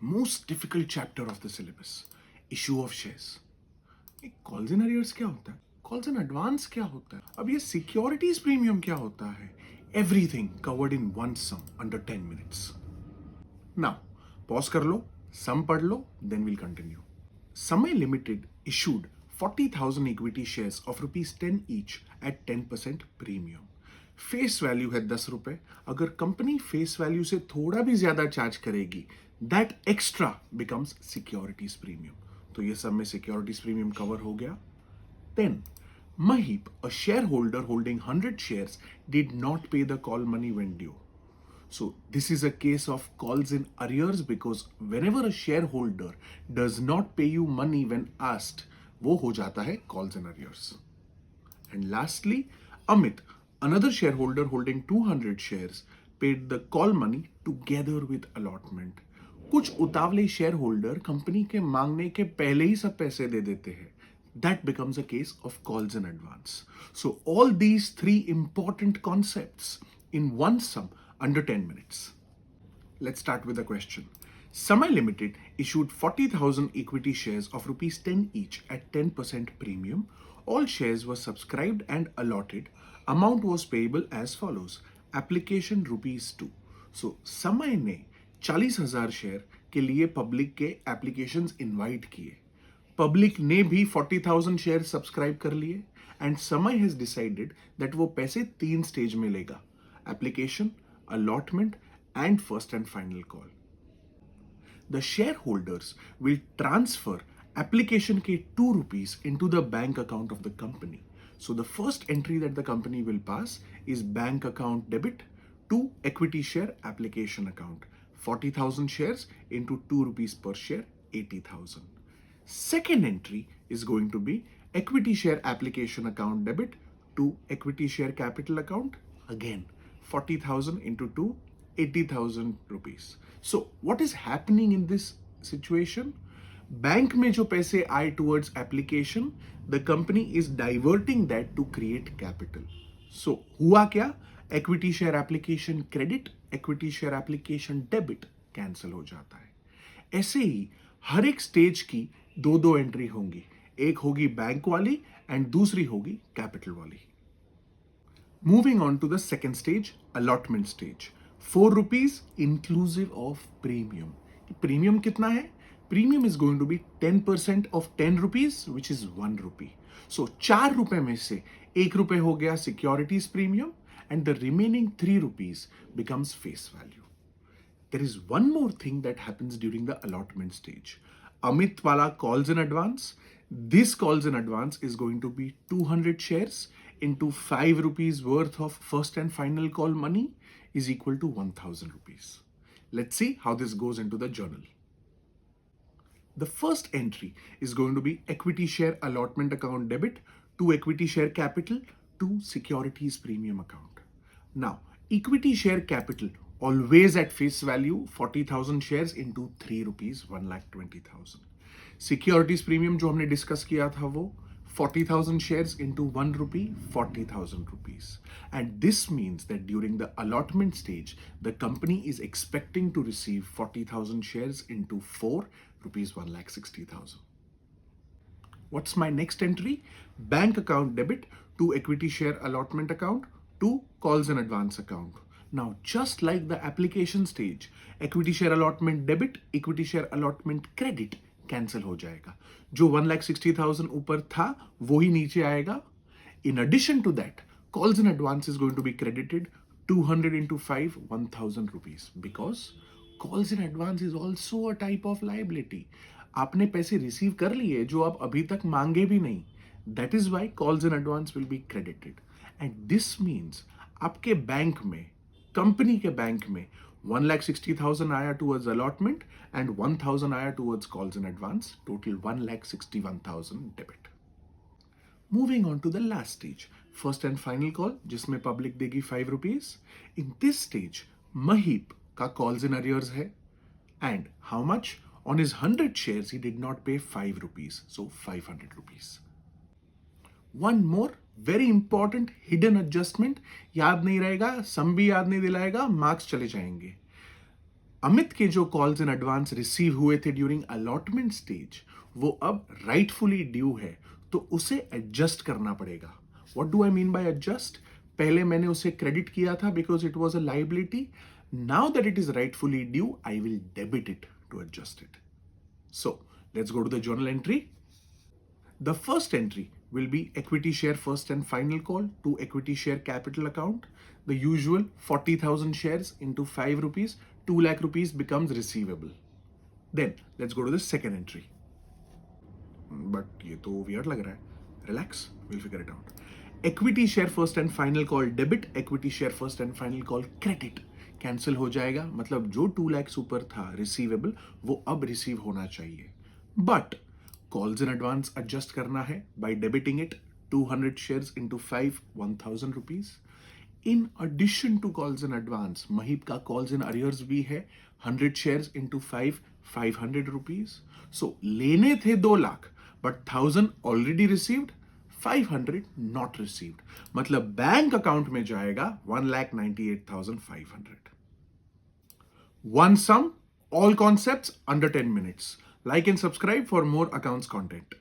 Most difficult chapter of the syllabus, issue of shares. Calls in arrears क्या होता है, calls in advance क्या होता है, अब ये सिक्योरिटीज प्रीमियम क्या होता है, everything covered in one sum under 10 minutes। Now pause कर लो, सम पढ़ लो, देन विल कंटिन्यू। समय limited issued 40,000 equity shares of ₹10 each at 10% premium. Face value है 10 रुपए। अगर कंपनी फेस वैल्यू से थोड़ा भी ज्यादा चार्ज करेगी, that extra becomes securities premium. तो ये सब में सिक्योरिटीज प्रीमियम कवर हो गया। Then, Mahip, a shareholder holding 100 shares, did not pay the call money when due. So, this is a case of calls in arrears because whenever a shareholder does not pay you money when asked, वो हो जाता है calls in arrears. And lastly, Amit, another shareholder holding 200 shares, paid the call money together with allotment. कुछ उतावले share holder company के मांगने के पहले ही सब पैसे दे देते हैं. That becomes a case of calls in advance. So all these three important concepts in one sum under 10 minutes. Let's start with a question. Samay Limited issued 40,000 equity shares of ₹10 each at 10% premium. All shares were subscribed and allotted. Amount was payable as follows. Application ₹2. So Samay ने 40,000 share के लिए public के applications invite किए, public ने भी 40,000 share subscribe कर लिए and समय हैज डिसाइडेड दैट वो पैसे 3 स्टेज में लेगा, application, allotment and first and final call. The shareholders will transfer application के ₹2 into the bank account of the company. So the first entry that the company will pass is bank account debit to equity share application account. 40,000 shares into ₹2 per share, 80,000. Second entry is going to be equity share application account debit to equity share capital account. Again, 40,000 into 2, 80,000 rupees. So what is happening in this situation? Bank में जो पैसे आए towards application, the company is diverting that to create capital. So हुआ क्या? Equity share application credit, equity share application debit cancel हो जाता है। ऐसे ही हर एक स्टेज की दो दो एंट्री होंगी, एक होगी बैंक वाली एंड दूसरी होगी कैपिटल वाली। Moving on to the second stage, allotment stage. ₹4 inclusive of premium. Premium कितना है? Premium is going to be 10% of ₹10 which is ₹1। So ₹4 में से ₹1 हो गया securities premium and the remaining ₹3 becomes face value. There is one more thing that happens during the allotment stage. Amit wala calls in advance. This calls in advance is going to be 200 shares into ₹5 worth of first and final call money is equal to ₹1,000. Let's see how this goes into the journal. The first entry is going to be equity share allotment account debit to equity share capital to securities premium account. Now, equity share capital always at face value 40,000 shares into ₹3, 1,20,000. Securities premium जो हमने discuss किया था वो 40,000 shares into ₹1, 40,000 rupees. And this means that during the allotment stage, the company is expecting to receive 40,000 shares into ₹4, 1,60,000. What's my next entry? Bank account debit to equity share allotment account to calls in advance account. Now, just like the application stage, equity share allotment debit, equity share allotment credit cancel हो जाएगा। जो 1,60,000 ऊपर था वो ही नीचे आएगा। In addition to that, calls in advance is going to be credited 200 into 5, ₹1,000 because calls in advance is also a type of liability. आपने पैसे रिसीव कर लिए जो आप अभी तक मांगे भी नहीं। That is why calls in advance will be credited. And this means आपके बैंक में, कंपनी के बैंक में 1,60,000 आया टूवर्ड्स अलॉटमेंट एंड 1,000 आया towards calls in advance, total 1,61,000 debit. Moving on to the last stage, first and final call, जिसमें public देगी ₹5। In this stage Maheep का calls in arrears है and how much? On his 100 shares he did not pay ₹5, so ₹500। One more very important hidden adjustment, याद नहीं रहेगा, सम भी याद नहीं दिलाएगा, मार्क्स चले जाएंगे। अमित के जो कॉल्स इन एडवांस रिसीव हुए थे ड्यूरिंग अलॉटमेंट स्टेज, वो अब राइटफुली ड्यू है, तो उसे एडजस्ट करना पड़ेगा. What do I mean by adjust? पहले मैंने उसे क्रेडिट किया था because it was a liability. Now that it is rightfully due, I will debit it to adjust it. So let's go to the journal entry. The first entry will be equity share first and final call to equity share capital account. The usual 40,000 shares into 5 rupees, 2 lakh rupees becomes receivable. Then let's go to the second entry. But ये तो weird लग रहा है. Relax, we'll figure it out. Equity share first and final call debit, equity share first and final call credit. Cancel हो जाएगा, मतलब जो 2 lakhs ऊपर था रिसीवेबल वो अब रिसीव होना चाहिए. But calls in advance adjust करना है by debiting it 200 shares into 5, 1,000 rupees. In addition to calls in advance, Mahib का calls in arrears भी है 100 shares into 5, 500 rupees. So लेने थे 2 lakh but 1,000 already received, 500 not received. मतलब बैंक अकाउंट में जाएगा 1,98,500. One sum, all concepts under 10 minutes. Like and subscribe for more accounts content.